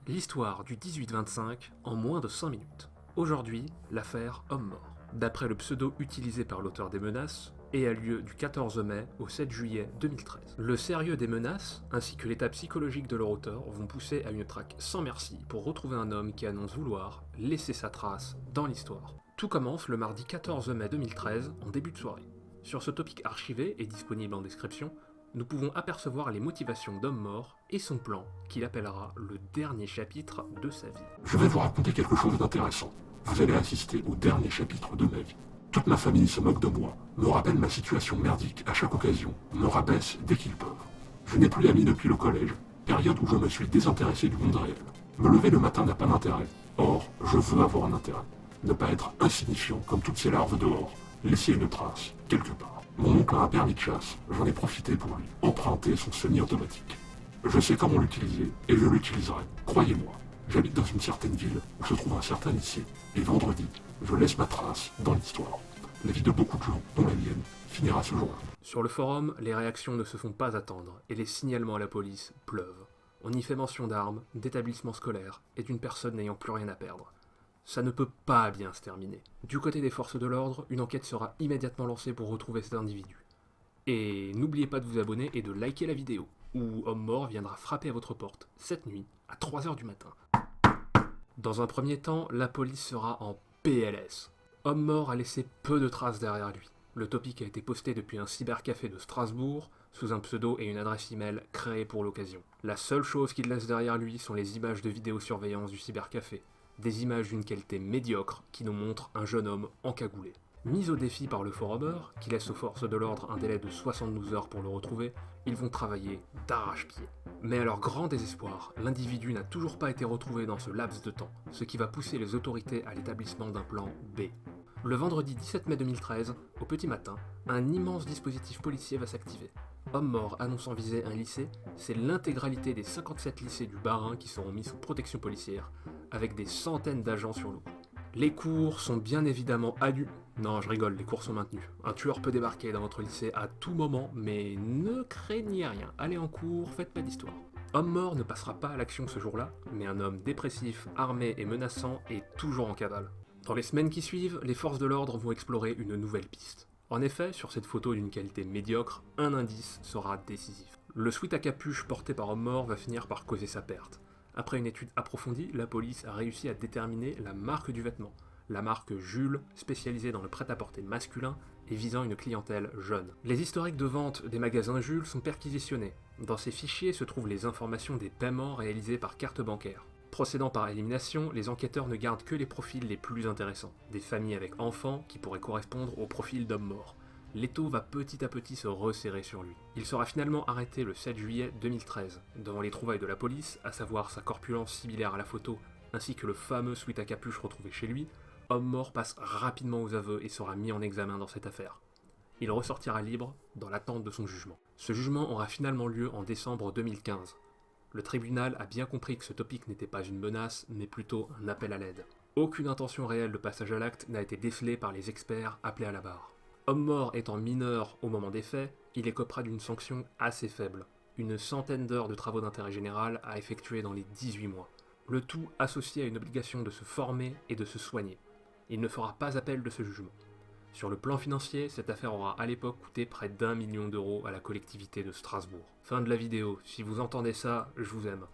L'histoire du 18-25 en moins de 5 minutes. Aujourd'hui, l'affaire Homme-Mort. D'après le pseudo utilisé par l'auteur des menaces, et a lieu du 14 mai au 7 juillet 2013. Le sérieux des menaces, ainsi que l'état psychologique de leur auteur, vont pousser à une traque sans merci pour retrouver un homme qui annonce vouloir laisser sa trace dans l'histoire. Tout commence le mardi 14 mai 2013 en début de soirée. Sur ce topic archivé et disponible en description, nous pouvons apercevoir les motivations d'Homme-Mort et son plan qu'il appellera le dernier chapitre de sa vie. Je vais vous raconter quelque chose d'intéressant. Vous allez assister au dernier chapitre de ma vie. Toute ma famille se moque de moi, me rappelle ma situation merdique à chaque occasion, me rabaisse dès qu'ils peuvent. Je n'ai plus d'amis depuis le collège, période où je me suis désintéressé du monde réel. Me lever le matin n'a pas d'intérêt. Or, je veux avoir un intérêt. Ne pas être insignifiant comme toutes ces larves dehors. Laisser une trace, quelque part. Mon oncle a un permis de chasse, j'en ai profité pour lui emprunter son semi-automatique. Je sais comment l'utiliser, et je l'utiliserai, croyez-moi. J'habite dans une certaine ville, où se trouve un certain lycée, et vendredi, je laisse ma trace dans l'histoire. La vie de beaucoup de gens, dont la mienne, finira ce jour-là. Sur le forum, les réactions ne se font pas attendre, et les signalements à la police pleuvent. On y fait mention d'armes, d'établissements scolaires, et d'une personne n'ayant plus rien à perdre. Ça ne peut pas bien se terminer. Du côté des forces de l'ordre, une enquête sera immédiatement lancée pour retrouver cet individu. Et n'oubliez pas de vous abonner et de liker la vidéo, où Homme-Mort viendra frapper à votre porte, cette nuit, à 3h du matin. Dans un premier temps, la police sera en PLS. Homme-Mort a laissé peu de traces derrière lui. Le topic a été posté depuis un cybercafé de Strasbourg, sous un pseudo et une adresse email créée pour l'occasion. La seule chose qu'il laisse derrière lui sont les images de vidéosurveillance du cybercafé. Des images d'une qualité médiocre qui nous montrent un jeune homme encagoulé. Mis au défi par le forumeur, qui laisse aux forces de l'ordre un délai de 72 heures pour le retrouver, ils vont travailler d'arrache-pied. Mais à leur grand désespoir, l'individu n'a toujours pas été retrouvé dans ce laps de temps, ce qui va pousser les autorités à l'établissement d'un plan B. Le vendredi 17 mai 2013, au petit matin, un immense dispositif policier va s'activer. Homme-Mort annonçant viser un lycée, c'est l'intégralité des 57 lycées du Bas-Rhin qui seront mis sous protection policière, avec des centaines d'agents sur le coup. Les cours sont bien évidemment annulés. Non, je rigole, les cours sont maintenus. Un tueur peut débarquer dans votre lycée à tout moment, mais ne craignez rien. Allez en cours, faites pas d'histoire. Homme-Mort ne passera pas à l'action ce jour-là, mais un homme dépressif, armé et menaçant est toujours en cavale. Dans les semaines qui suivent, les forces de l'ordre vont explorer une nouvelle piste. En effet, sur cette photo d'une qualité médiocre, un indice sera décisif. Le sweat à capuche porté par Homme-Mort va finir par causer sa perte. Après une étude approfondie, la police a réussi à déterminer la marque du vêtement. La marque Jules, spécialisée dans le prêt-à-porter masculin et visant une clientèle jeune. Les historiques de vente des magasins Jules sont perquisitionnés. Dans ces fichiers se trouvent les informations des paiements réalisés par carte bancaire. Procédant par élimination, les enquêteurs ne gardent que les profils les plus intéressants. Des familles avec enfants qui pourraient correspondre au profil d'Homme-Mort. L'étau va petit à petit se resserrer sur lui. Il sera finalement arrêté le 7 juillet 2013, devant les trouvailles de la police, à savoir sa corpulence similaire à la photo, ainsi que le fameux sweat à capuche retrouvé chez lui. Homme-Mort passe rapidement aux aveux et sera mis en examen dans cette affaire. Il ressortira libre dans l'attente de son jugement. Ce jugement aura finalement lieu en décembre 2015. Le tribunal a bien compris que ce topic n'était pas une menace, mais plutôt un appel à l'aide. Aucune intention réelle de passage à l'acte n'a été décelée par les experts appelés à la barre. Homme-Mort étant mineur au moment des faits, il écopera d'une sanction assez faible, une centaine d'heures de travaux d'intérêt général à effectuer dans les 18 mois. Le tout associé à une obligation de se former et de se soigner. Il ne fera pas appel de ce jugement. Sur le plan financier, cette affaire aura à l'époque coûté près d'1 million d'euros à la collectivité de Strasbourg. Fin de la vidéo, si vous entendez ça, je vous aime.